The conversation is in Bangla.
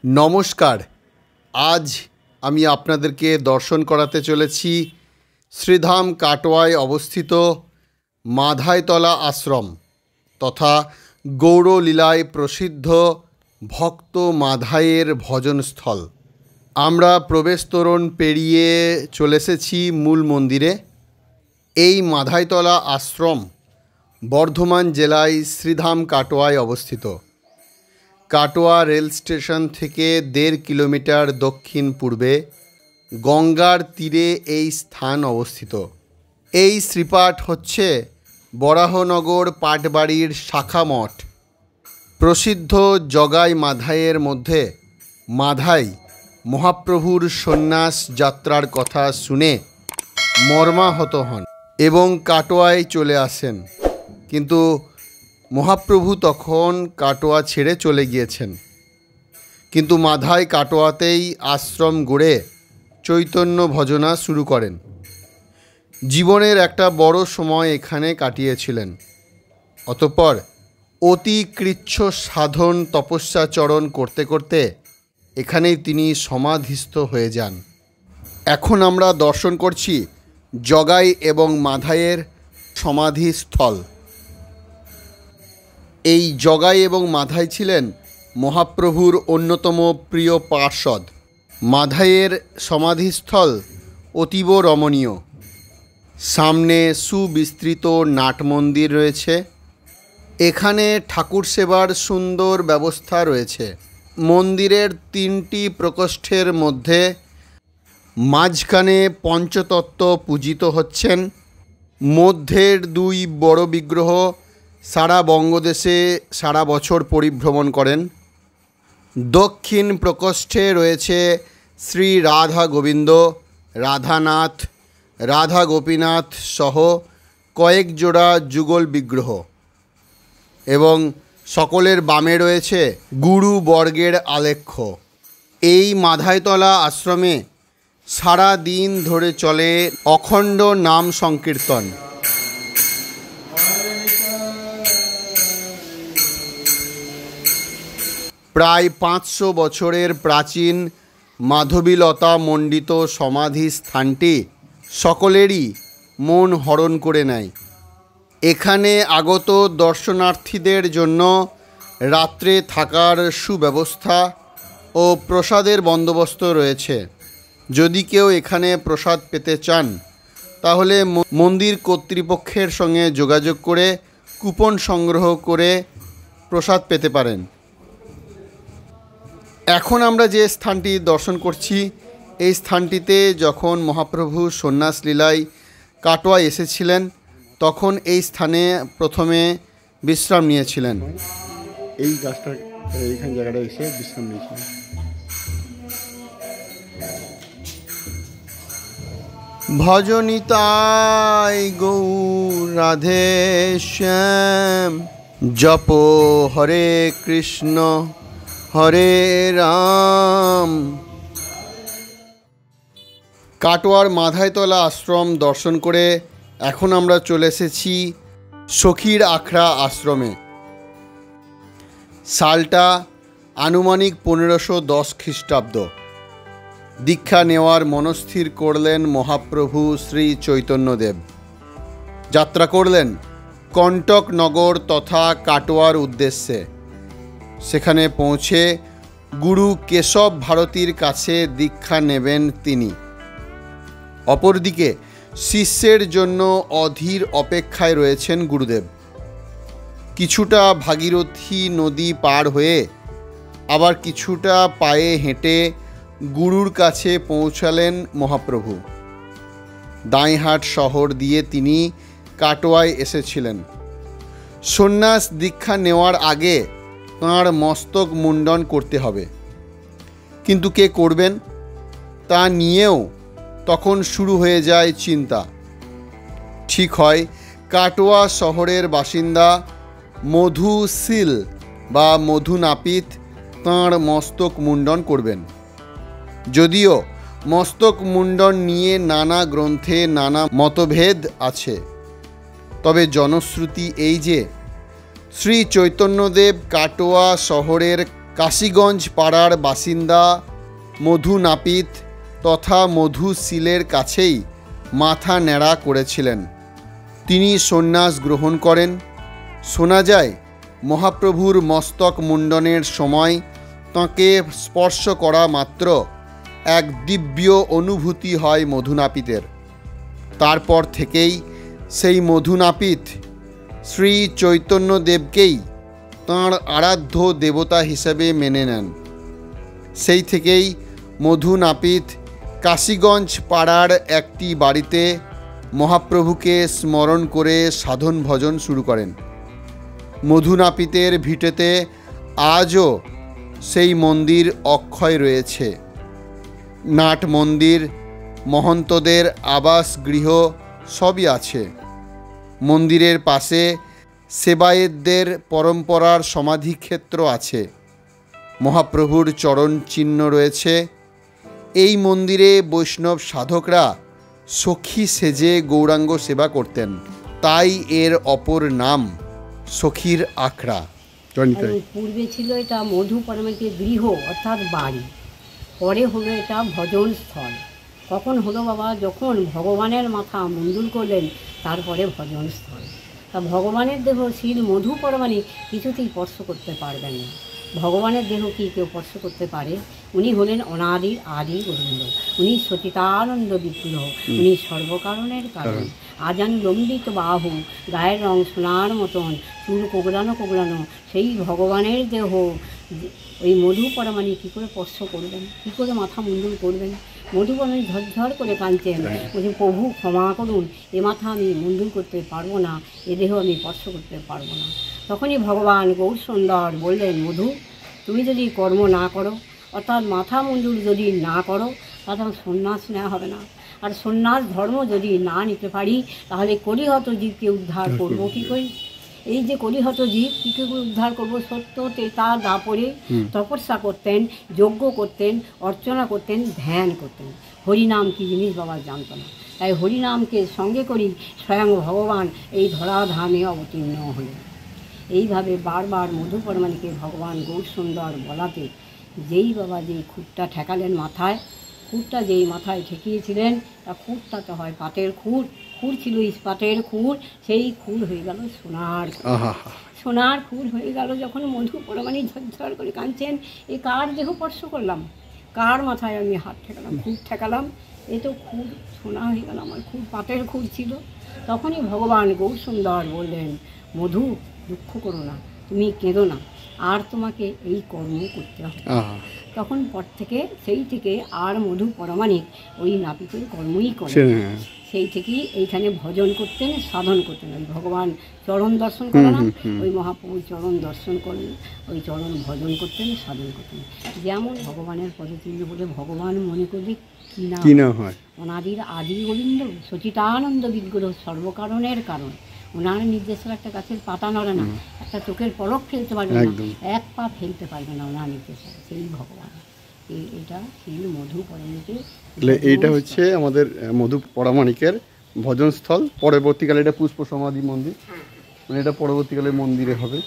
নমস্কার। আজ আমি আপনাদেরকে দর্শন করাতে চলেছি শ্রীধাম কাটোয়ায় অবস্থিত মাধাইতলা আশ্রম তথা গৌড়লীলায় প্রসিদ্ধ ভক্ত মাধাইয়ের ভজনস্থল। আমরা প্রবেশ তোরণ পেরিয়ে চলে এসেছি মূল মন্দিরে। এই মাধাইতলা আশ্রম বর্ধমান জেলায় শ্রীধাম কাটোয়ায় অবস্থিত। কাটোয়া রেল স্টেশন থেকে 1.5 কিলোমিটার দক্ষিণ পূর্বে গঙ্গার তীরে এই স্থান অবস্থিত। এই শ্রীপাঠ হচ্ছে বরাহনগর পাটবাড়ির শাখা মঠ। প্রসিদ্ধ জগাই মাধাইয়ের মধ্যে মাধাই মহাপ্রভুর সন্ন্যাস যাত্রার কথা শুনে মর্মাহত হন এবং কাটোয়ায় চলে আসেন, কিন্তু মহাপ্রভু তখন কাটোয়া ছেড়ে চলে গিয়েছেন। কিন্তু মাধাই কাটোয়াতেই আশ্রম গড়ে চৈতন্য ভজনা শুরু করেন। জীবনের একটা বড় সময় এখানে কাটিয়েছিলেন। অতঃপর অতি কৃচ্ছ সাধন তপস্যাচরণ করতে করতে এখানেই তিনি সমাধিস্থ হয়ে যান। এখন আমরা দর্শন করছি জগাই এবং মাধাইয়ের সমাধিস্থল। এই জগাই এবং মাধাই ছিলেন মহাপ্রভুর অন্যতম প্রিয় পার্ষদ। মাধাইয়ের সমাধিস্থল অতীব রমণীয়। সামনে সুবিস্তৃত নাট মন্দির রয়েছে। এখানে ঠাকুর সেবার সুন্দর ব্যবস্থা রয়েছে। মন্দিরের 3টি প্রকোষ্ঠের মধ্যে মাঝখানে পঞ্চতত্ত্ব পূজিত হচ্ছেন। মধ্যের 2 বড় বিগ্রহ সারা বঙ্গদেশে সারা বছর পরিভ্রমণ করেন। দক্ষিণ প্রকোষ্ঠে রয়েছে শ্রী রাধা গোবিন্দ, রাধানাথ, রাধা গোপীনাথ সহ কয়েক জোড়া যুগল বিগ্রহ এবং সকলের বামে রয়েছে গুরু বর্গের আলেখ্য। এই মাধাইতলা আশ্রমে সারা দিন ধরে চলে অখণ্ড নাম সংকীর্তন। প্রায় 500 বছরের প্রাচীন মাধবীলতা মণ্ডিত সমাধি স্থানটি সকলেরই মন হরণ করে নেয়। এখানে আগত দর্শনার্থীদের জন্য রাত্রে থাকার সুব্যবস্থা ও প্রসাদের বন্দোবস্ত রয়েছে। যদি কেউ এখানে প্রসাদ পেতে চান তাহলে মন্দির কর্তৃপক্ষের সঙ্গে যোগাযোগ করে কুপন সংগ্রহ করে প্রসাদ পেতে পারেন। এখন আমরা যে স্থানটি দর্শন করছি, এই স্থানটিতে যখন মহাপ্রভু সন্ন্যাস লীলায় কাটোয়া এসেছিলেন তখন এই স্থানে প্রথমে বিশ্রাম নিয়েছিলেন। এই গাছটা এইখান জায়গাটা এসে বিশ্রাম নিয়েছিলেন। ভজনিতাই গৌর রাধে শ্যাম, জপ হরে কৃষ্ণ হরে রাম। কাটোয়ার মাধাইতলা আশ্রম দর্শন করে এখন আমরা চলে এসেছি সখীর আখড়া আশ্রমে। সালটা আনুমানিক 1510 খ্রিস্টাব্দ। দীক্ষা নেওয়ার মনস্থির করলেন মহাপ্রভু শ্রী চৈতন্যদেব। যাত্রা করলেন কণ্টকনগর তথা কাটোয়ার উদ্দেশ্যে। সেখানে পৌঁছে গুরু কেশব ভারতীর কাছে দীক্ষা নেবেন তিনি। অপরদিকে শিষ্যের জন্য অধীর অপেক্ষায় রয়েছেন গুরুদেব। কিছুটা ভাগীরথী নদী পার হয়ে আবার কিছুটা পায়ে হেঁটে গুরুর কাছে পৌঁছালেন মহাপ্রভু। দাঁইহাট শহর দিয়ে তিনি কাটোয়ায় এসেছিলেন। সন্ন্যাস দীক্ষা নেওয়ার আগে তাঁর মস্তক মুণ্ডন করতে হবে, কিন্তু কে করবেন তা নিয়েও তখন শুরু হয়ে যায় চিন্তা। ঠিক হয় কাটোয়া শহরের বাসিন্দা মধু শীল বা মধু নাপিত তাঁর মস্তক মুণ্ডন করবেন। যদিও মস্তক মুণ্ডন নিয়ে নানা গ্রন্থে নানা মতভেদ আছে, তবে জনশ্রুতি এই যে শ্রী চৈতন্যদেব কাটোয়া শহরের কাশীগঞ্জ পাড়ার বাসিন্দা মধু নাপিত তথা মধু শীলের কাছেই মাথা ন্যাড়া করেছিলেন। তিনি সন্ন্যাস গ্রহণ করেন। শোনা যায় মহাপ্রভুর মস্তক মুণ্ডনের সময় তাঁকে স্পর্শ করা মাত্র এক দিব্য অনুভূতি হয় মধু নাপিতের। তারপর থেকেই সেই মধু নাপিত শ্রী চৈতন্যদেবকেই তাঁর আরাধ্য দেবতা হিসেবে মেনে নেন। সেই থেকেই মধু নাপিত কাশীগঞ্জ পাড়ার একটি বাড়িতে মহাপ্রভুকে স্মরণ করে সাধন ভজন শুরু করেন। মধু নাপিতের ভিটেতে আজও সেই মন্দির অক্ষয় রয়েছে। নাট মন্দির, মহন্তদের আবাস গৃহ সবই আছে। মন্দিরের পাশে সেবায়েতদের পরম্পরার সমাধিক্ষেত্র আছে। মহাপ্রভুর চরণ চিহ্ন রয়েছে। এই মন্দিরে বৈষ্ণব সাধকরা সখী সেজে গৌরাঙ্গ সেবা করতেন, তাই এর অপর নাম সখীর আখড়া। পূর্বে ছিল এটা মধু পরমাণিকের গৃহ অর্থাৎ বাড়ি, পরে হলো এটা ভজন স্থল। কখন হলো বাবা? যখন ভগবানের মাথা মুণ্ডন করলেন তারপরে ভজন স্থল। তা ভগবানের দেহ শিল মধু পরমাণিক কিছুতেই স্পর্শ করতে পারবেন না। ভগবানের দেহ কি কেউ স্পর্শ করতে পারে? উনি হলেন অনাদির আদি গোবিন্দ, উনি সচিতানন্দ বিগ্রহ, উনি সর্বকারণের কারণ। আজান লম্বিত বাহু, গায়ের রং সোনার মতন, চুল কোগলানো কোগলানো, সেই ভগবানের দেহ ওই মধু পরমাণি কী করে স্পর্শ করবেন? কী করে মাথা মুণ্ডন করবেন? মধু পরমাণি ঝরঝর করে কাঁদছেন, বলছেন প্রভু ক্ষমা করুন, এ মাথা আমি মুণ্ডন করতে পারবো না, এ দেহ আমি স্পর্শ করতে পারবো না। তখনই ভগবান গৌর সুন্দর বললেন, মধু তুমি যদি কর্ম না করো, অর্থাৎ মাথা মুণ্ডন যদি না করো, তাহলে সন্ন্যাস নেওয়া হবে না। আর সন্ন্যাস ধর্ম যদি না নিতে পারি, তাহলে কলিহত জীবকে উদ্ধার করবো কী করে? এই যে কলিহত জীব কী করে উদ্ধার করবো? সত্য তেতা দাপরে তপস্যা করতেন, যজ্ঞ করতেন, অর্চনা করতেন, ধ্যান করতেন। হরিনাম কী জিনিস বাবা জানত না। তাই হরিনামকে সঙ্গে করি স্বয়ং ভগবান এই ধরাধামে অবতীর্ণ হলেন। এইভাবে বারবার মধু পরমাণিকে ভগবান গৌর সুন্দর বলাতে যেই বাবা যেই খুঁটটা ঠেকালেন মাথায়, খুঁটটা যেই মাথায় ঠেকিয়েছিলেন, তা খুঁটটা তো হয় পাটের খুঁট, খুঁট ছিল ইস্পাতের খুঁট, সেই খুঁট হয়ে গেল সোনার খুঁট। সোনার খুঁট হয়ে গেল যখন মধু পরমাণি ঝরঝর করে কাঁদছেন, এ কার দেহ স্পর্শ করলাম? কার মাথায় আমি হাত ঠেকালাম, খুঁট ঠেকালাম? এ তো খুঁট সোনা হয়ে গেল, আমার খুঁট পাটের খুঁট ছিল। তখনই ভগবান গৌর সুন্দর বললেন, মধু দুঃখ করো না, তুমি কেঁদো না, আর তোমাকে এই কর্ম করতে হবে। তখন পর থেকে সেই থেকে আর মধু পরমাণিক ওই নাপিতের কর্মই করে। সেই থেকেই এইখানে ভজন করতেন, সাধন করতেন। ওই ভগবান চরণ দর্শন করালাম, ওই মহাপ্রভুর চরণ দর্শন করলেন, ওই চরণ ভজন করতেন, সাধন করতেন। যেমন ভগবানের পদচিহ্ন বলে ভগবান মনে করলে কি না হয়? অনাদির আদি গোবিন্দ, সচিতানন্দ বিগ্রহ, সর্বকারণের কারণ। ওনার নির্দেশের একটা গাছের পাতা নড়ে না, একটা চোখের পলক ফেলতে পারবে না, এক পা ফেলতে পারবে না ওনার নির্দেশে। সেই ভগবান এটা শিল মধু পরমাণিকের। এইটা হচ্ছে আমাদের মধু পরমাণিকের ভজনস্থল। পরবর্তীকালে এটা পুষ্প সমাধি মন্দির, মানে এটা পরবর্তীকালে মন্দিরে হবে।